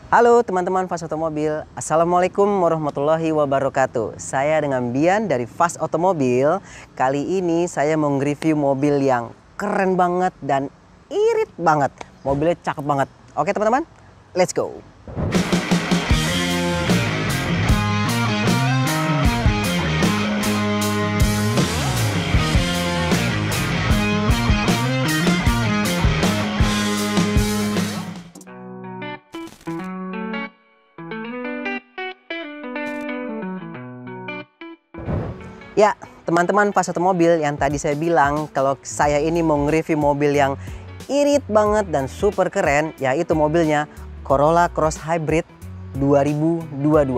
Halo teman-teman Fast Otomobil, Assalamualaikum warahmatullahi wabarakatuh. Saya dengan Bian dari Fast Otomobil. Kali ini saya mau nge-review mobil yang keren banget dan irit banget. Mobilnya cakep banget. Oke teman-teman, let's go. Ya, teman-teman Fast Otomobil, yang tadi saya bilang kalau saya ini mau nge-review mobil yang irit banget dan super keren, yaitu mobilnya Corolla Cross Hybrid 2022.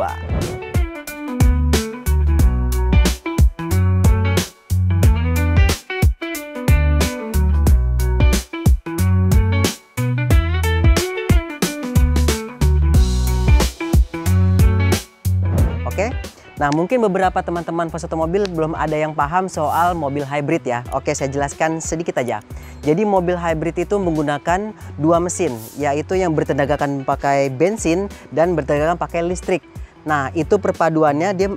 Oke. Nah, mungkin beberapa teman-teman Fast Otomobil belum ada yang paham soal mobil hybrid ya. Oke, saya jelaskan sedikit aja. Jadi mobil hybrid itu menggunakan dua mesin, yaitu yang bertenagakan pakai bensin dan bertenagakan pakai listrik. Nah, itu perpaduannya dia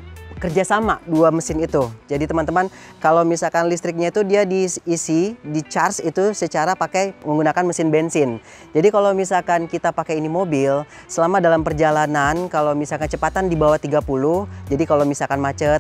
kerjasama dua mesin itu. Jadi teman-teman, kalau misalkan listriknya itu dia diisi, di charge itu secara pakai menggunakan mesin bensin. Jadi kalau misalkan kita pakai ini mobil, selama dalam perjalanan, kalau misalkan kecepatan di bawah 30, jadi kalau misalkan macet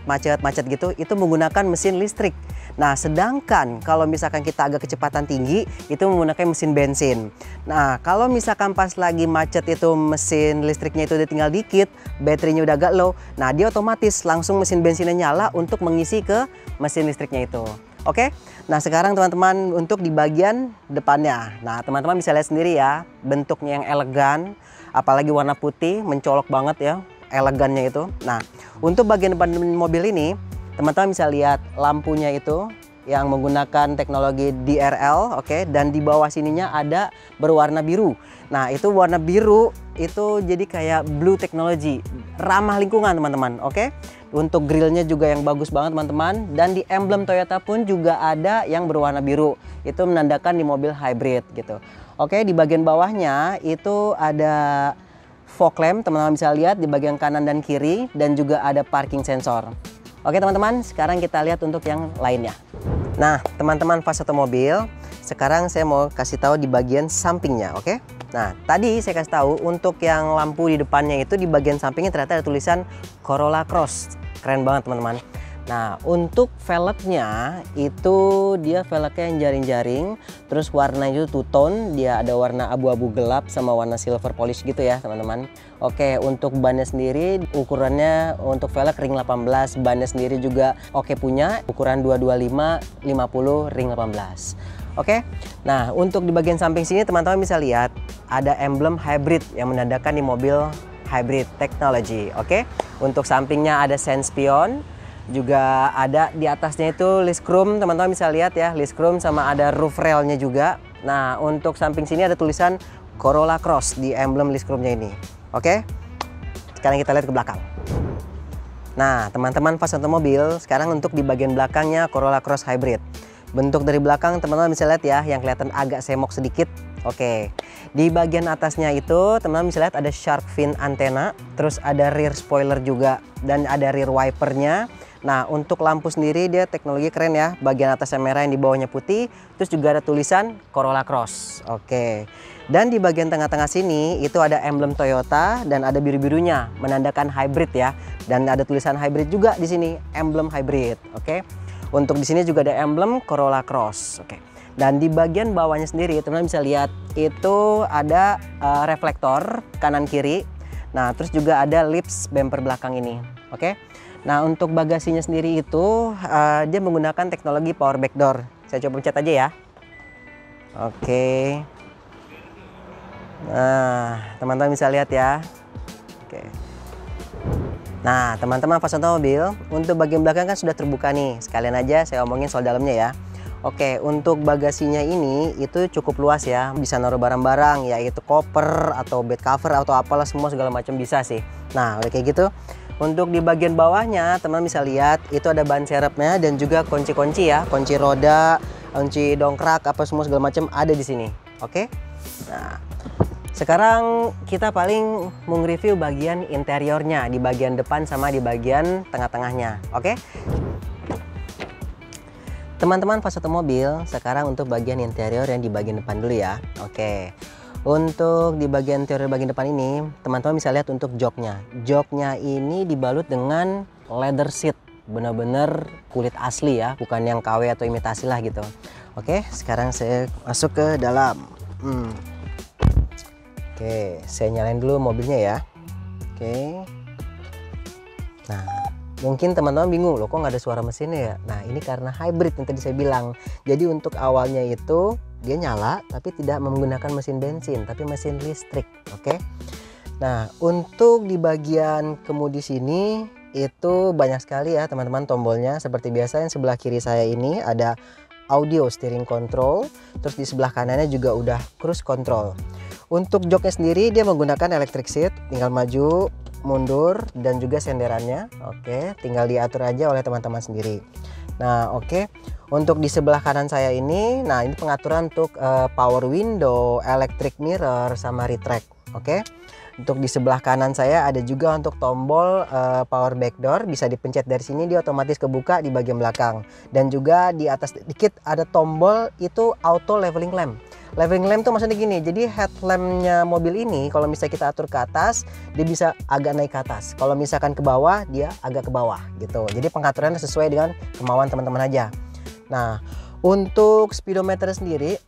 gitu, itu menggunakan mesin listrik. Nah, sedangkan kalau misalkan kita agak kecepatan tinggi, itu menggunakan mesin bensin. Nah, kalau misalkan pas lagi macet itu mesin listriknya itu udah tinggal dikit, baterainya udah agak low, nah dia otomatis langsung mesin bensinnya nyala untuk mengisi ke mesin listriknya itu. Oke, nah sekarang teman-teman untuk di bagian depannya. Nah, teman-teman bisa lihat sendiri ya, bentuknya yang elegan, apalagi warna putih, mencolok banget ya, elegannya itu. Nah, untuk bagian depan mobil ini, teman-teman bisa lihat lampunya itu yang menggunakan teknologi DRL, oke, dan di bawah sininya ada berwarna biru. Nah, itu warna biru itu jadi kayak blue technology, ramah lingkungan teman-teman, oke. Untuk grillnya juga yang bagus banget teman-teman, dan di emblem Toyota pun juga ada yang berwarna biru, itu menandakan di mobil hybrid gitu. Oke, di bagian bawahnya itu ada fog lamp, teman-teman bisa lihat di bagian kanan dan kiri, dan juga ada parking sensor. Oke teman-teman, sekarang kita lihat untuk yang lainnya. Nah, teman-teman Fast Otomobil, sekarang saya mau kasih tahu di bagian sampingnya, oke? Nah, tadi saya kasih tahu untuk yang lampu di depannya itu di bagian sampingnya ternyata ada tulisan Corolla Cross. Keren banget teman-teman. Nah, untuk velgnya itu dia velgnya yang jaring-jaring, terus warnanya itu two tone, dia ada warna abu-abu gelap sama warna silver polish gitu ya teman-teman. Oke, untuk bannya sendiri ukurannya untuk velg ring 18, bannya sendiri juga oke punya ukuran 225 50 ring 18. Oke, nah untuk di bagian samping sini teman-teman bisa lihat ada emblem hybrid yang menandakan di mobil hybrid technology. Oke, untuk sampingnya ada sense spion. Juga ada di atasnya itu list chrome, teman-teman bisa lihat ya, list chrome sama ada roof railnya juga. Nah, untuk samping sini ada tulisan Corolla Cross di emblem list chrome-nya ini. Oke, sekarang kita lihat ke belakang. Nah, teman-teman Fast Otomobil, sekarang untuk di bagian belakangnya Corolla Cross Hybrid. Bentuk dari belakang teman-teman bisa lihat ya, yang kelihatan agak semok sedikit. Oke, di bagian atasnya itu teman-teman bisa lihat ada shark fin antena, terus ada rear spoiler juga, dan ada rear wipernya. Nah, untuk lampu sendiri dia teknologi keren ya, bagian atasnya merah yang di bawahnya putih, terus juga ada tulisan Corolla Cross. Oke, dan di bagian tengah-tengah sini itu ada emblem Toyota dan ada biru-birunya menandakan hybrid ya, dan ada tulisan hybrid juga di sini, emblem hybrid. Oke, untuk di sini juga ada emblem Corolla Cross. Oke, dan di bagian bawahnya sendiri teman-teman bisa lihat itu ada reflektor kanan kiri. Nah, terus juga ada lips bumper belakang ini. Oke. Nah, untuk bagasinya sendiri itu dia menggunakan teknologi power back door. Saya coba pencet aja ya. Oke. Nah, teman-teman bisa lihat ya. Oke. Nah, teman-teman Fast Otomobil, untuk bagian belakang kan sudah terbuka nih. Sekalian aja saya omongin soal dalamnya ya. Oke, untuk bagasinya ini itu cukup luas ya. Bisa naruh barang-barang, yaitu koper atau bed cover atau apalah, semua segala macam bisa sih. Nah, udah kayak gitu. Untuk di bagian bawahnya teman-teman bisa lihat itu ada ban serepnya dan juga kunci-kunci ya, kunci roda, kunci dongkrak apa semua segala macam ada di sini. Oke. Nah, Sekarang kita paling mau nge-review bagian interiornya, di bagian depan sama di bagian tengah-tengahnya. Oke? Teman-teman pas satu mobil, sekarang untuk bagian interior yang di bagian depan dulu ya. Oke. Untuk di bagian interior bagian depan ini, teman-teman bisa lihat untuk joknya. Joknya ini dibalut dengan leather seat, bener-bener kulit asli ya, bukan yang KW atau imitasi lah gitu. Oke, sekarang saya masuk ke dalam. Oke, saya nyalain dulu mobilnya ya. Oke. Nah, mungkin teman-teman bingung loh, kok nggak ada suara mesinnya ya? Nah, ini karena hybrid yang tadi saya bilang. Jadi untuk awalnya itu dia nyala, tapi tidak menggunakan mesin bensin, tapi mesin listrik. Oke. Nah, untuk di bagian kemudi sini itu banyak sekali ya teman-teman tombolnya. Seperti biasa yang sebelah kiri saya ini ada audio steering control, terus di sebelah kanannya juga udah cruise control. Untuk joknya sendiri dia menggunakan electric seat, tinggal maju, mundur, dan juga senderannya. Oke, tinggal diatur aja oleh teman-teman sendiri. Nah, oke. Untuk di sebelah kanan saya ini, nah ini pengaturan untuk power window, electric mirror, sama retract. Oke. Untuk di sebelah kanan saya ada juga untuk tombol power back door, bisa dipencet dari sini dia otomatis kebuka di bagian belakang. Dan juga di atas dikit ada tombol itu auto leveling lamp. Leveling lamp tuh maksudnya gini, jadi headlampnya mobil ini kalau misalnya kita atur ke atas, dia bisa agak naik ke atas. Kalau misalkan ke bawah, dia agak ke bawah gitu. Jadi pengaturannya sesuai dengan kemauan teman-teman aja. Nah, untuk speedometer sendiri,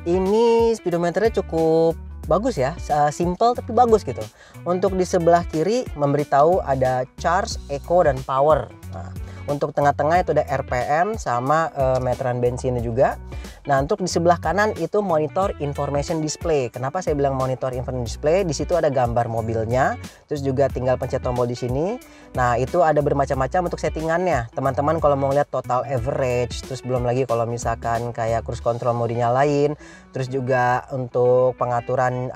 ini speedometernya cukup bagus ya, simple tapi bagus gitu. Untuk di sebelah kiri memberitahu ada charge, eco, dan power. Nah, untuk tengah-tengah itu ada RPM sama meteran bensinnya juga. Nah, untuk di sebelah kanan itu monitor information display. Kenapa saya bilang monitor information display? Di situ ada gambar mobilnya, terus juga tinggal pencet tombol di sini. Nah, itu ada bermacam-macam untuk settingannya. Teman-teman kalau mau lihat total average, terus belum lagi kalau misalkan kayak cruise control mau dinyalain, terus juga untuk pengaturan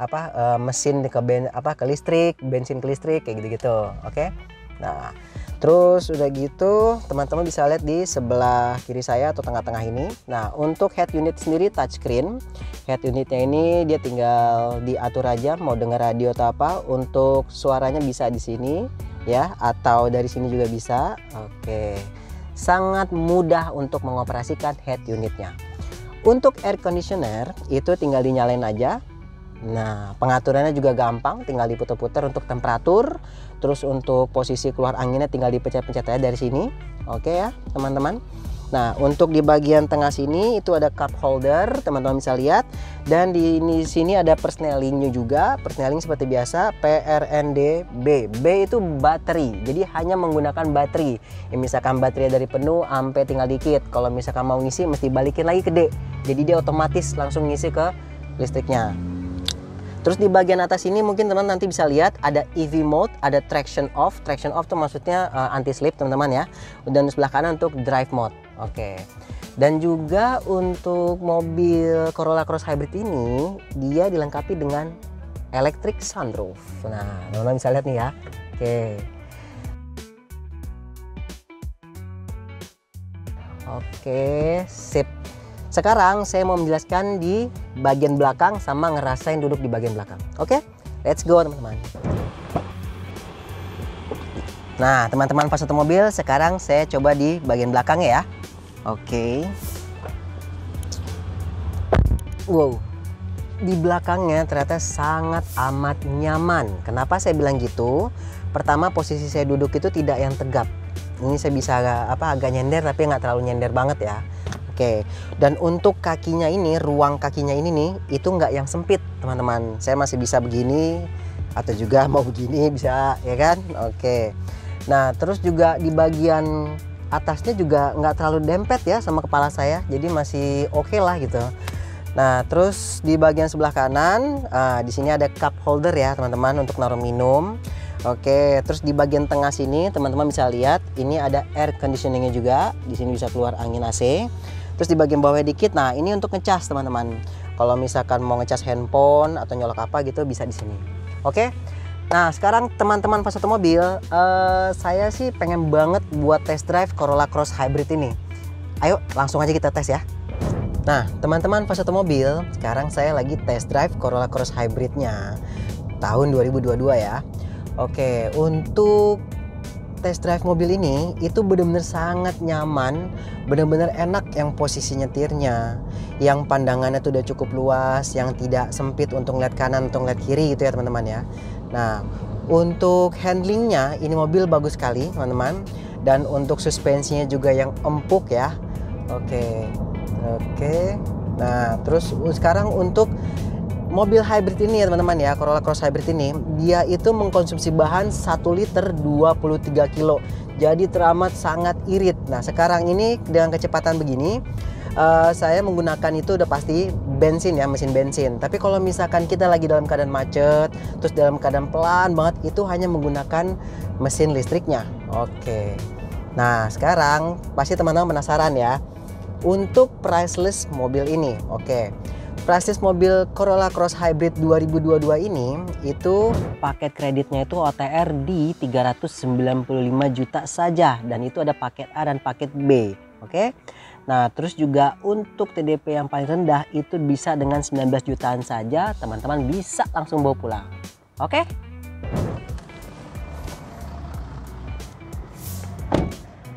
mesin ke listrik, bensin ke listrik kayak gitu-gitu. Oke. Nah, terus udah gitu teman-teman bisa lihat di sebelah kiri saya atau tengah-tengah ini. Nah, untuk head unit sendiri touchscreen. Head unitnya ini dia tinggal diatur aja mau dengar radio atau apa. Untuk suaranya bisa di sini ya, atau dari sini juga bisa. Oke. Sangat mudah untuk mengoperasikan head unitnya. Untuk air conditioner itu tinggal dinyalain aja. Nah, pengaturannya juga gampang, tinggal diputar-putar untuk temperatur. Terus untuk posisi keluar anginnya tinggal dipencet-pencet aja dari sini. Oke ya, teman-teman. Nah, untuk di bagian tengah sini itu ada cup holder, teman-teman bisa lihat. Dan di sini ada persnelingnya juga. Persneling seperti biasa, PRND-B. B itu bateri. Jadi hanya menggunakan baterai. Ya, misalkan baterai dari penuh sampai tinggal dikit. Kalau misalkan mau ngisi mesti balikin lagi ke D. Jadi dia otomatis langsung ngisi ke listriknya. Terus di bagian atas ini mungkin teman-teman nanti bisa lihat ada EV mode, ada traction off. Traction off itu maksudnya anti slip teman-teman ya. Dan di sebelah kanan untuk drive mode. Oke. Dan juga untuk mobil Corolla Cross Hybrid ini dia dilengkapi dengan electric sunroof. Nah, teman-teman bisa lihat nih ya. Oke. Oke, sip. Sekarang saya mau menjelaskan di bagian belakang sama ngerasain duduk di bagian belakang. Oke, let's go teman-teman. Nah, teman-teman pas satu mobil, sekarang saya coba di bagian belakangnya ya. Oke. Wow, di belakangnya ternyata sangat amat nyaman. Kenapa saya bilang gitu? Pertama, posisi saya duduk itu tidak yang tegap. Ini saya bisa agak nyender tapi nggak terlalu nyender banget ya. Oke, dan untuk kakinya ini, ruang kakinya ini nih, itu nggak yang sempit teman-teman. Saya masih bisa begini, atau juga mau begini bisa, ya kan? Oke. Nah, terus juga di bagian atasnya juga nggak terlalu dempet ya sama kepala saya, jadi masih oke lah gitu. Nah, terus di bagian sebelah kanan, di sini ada cup holder ya teman-teman untuk naruh minum. Oke, terus di bagian tengah sini teman-teman bisa lihat, ini ada air conditioningnya juga. Di sini bisa keluar angin AC. Terus di bagian bawah dikit, nah ini untuk ngecas teman-teman. Kalau misalkan mau ngecas handphone atau nyolok apa gitu bisa di sini. Oke. Nah sekarang teman-teman pas satu mobil, saya sih pengen banget buat test drive Corolla Cross Hybrid ini. Ayo langsung aja kita tes ya. Nah, teman-teman Fas Otomobil, sekarang saya lagi test drive Corolla Cross Hybrid-nya tahun 2022 ya. Oke, untuk test drive mobil ini itu benar-benar sangat nyaman, benar-benar enak yang posisi nyetirnya, yang pandangannya tuh udah cukup luas, yang tidak sempit untuk ngeliat kanan atau ngeliat kiri gitu ya teman-teman ya. Nah, untuk handlingnya ini mobil bagus sekali teman-teman, dan untuk suspensinya juga yang empuk ya. Oke. Nah, terus sekarang untuk mobil hybrid ini ya teman-teman ya, Corolla Cross Hybrid ini, dia itu mengkonsumsi bahan 1 liter 23 kilo. Jadi teramat sangat irit. Nah, sekarang ini dengan kecepatan begini, saya menggunakan itu udah pasti bensin ya, mesin bensin. Tapi kalau misalkan kita lagi dalam keadaan macet, terus dalam keadaan pelan banget, itu hanya menggunakan mesin listriknya. Oke. Nah, sekarang pasti teman-teman penasaran ya, untuk price list mobil ini. Oke. Price list mobil Corolla Cross Hybrid 2022 ini itu paket kreditnya itu OTR di 395 juta saja, dan itu ada paket A dan paket B. Oke. Nah, terus juga untuk TDP yang paling rendah itu bisa dengan 19 jutaan saja, teman-teman bisa langsung bawa pulang. Oke?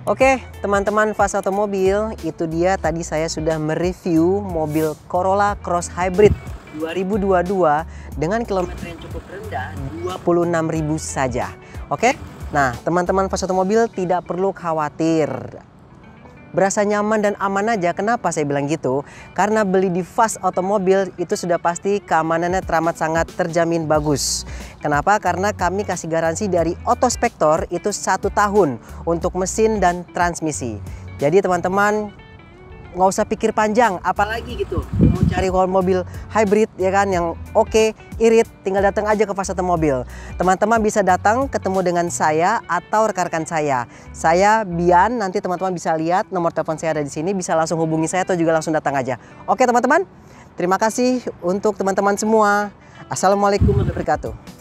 Oke, teman-teman Fas Otomobil, itu dia tadi saya sudah mereview mobil Corolla Cross Hybrid 2022 dengan kilometer yang cukup rendah, 26.000 saja. Oke? Nah, teman-teman Fas Otomobil tidak perlu khawatir. Berasa nyaman dan aman aja. Kenapa saya bilang gitu? Karena beli di Fas Otomobil itu sudah pasti keamanannya teramat sangat terjamin bagus. Kenapa? Karena kami kasih garansi dari Otospektor itu 1 tahun untuk mesin dan transmisi. Jadi teman-teman nggak usah pikir panjang, apalagi gitu mau cari mobil hybrid ya kan yang oke, irit, tinggal datang aja ke Fas Otomobil. Teman-teman bisa datang ketemu dengan saya atau rekan-rekan saya. Saya Bian, nanti teman-teman bisa lihat nomor telepon saya ada di sini, bisa langsung hubungi saya atau juga langsung datang aja. Oke teman-teman, terima kasih untuk teman-teman semua. Assalamualaikum warahmatullahi wabarakatuh.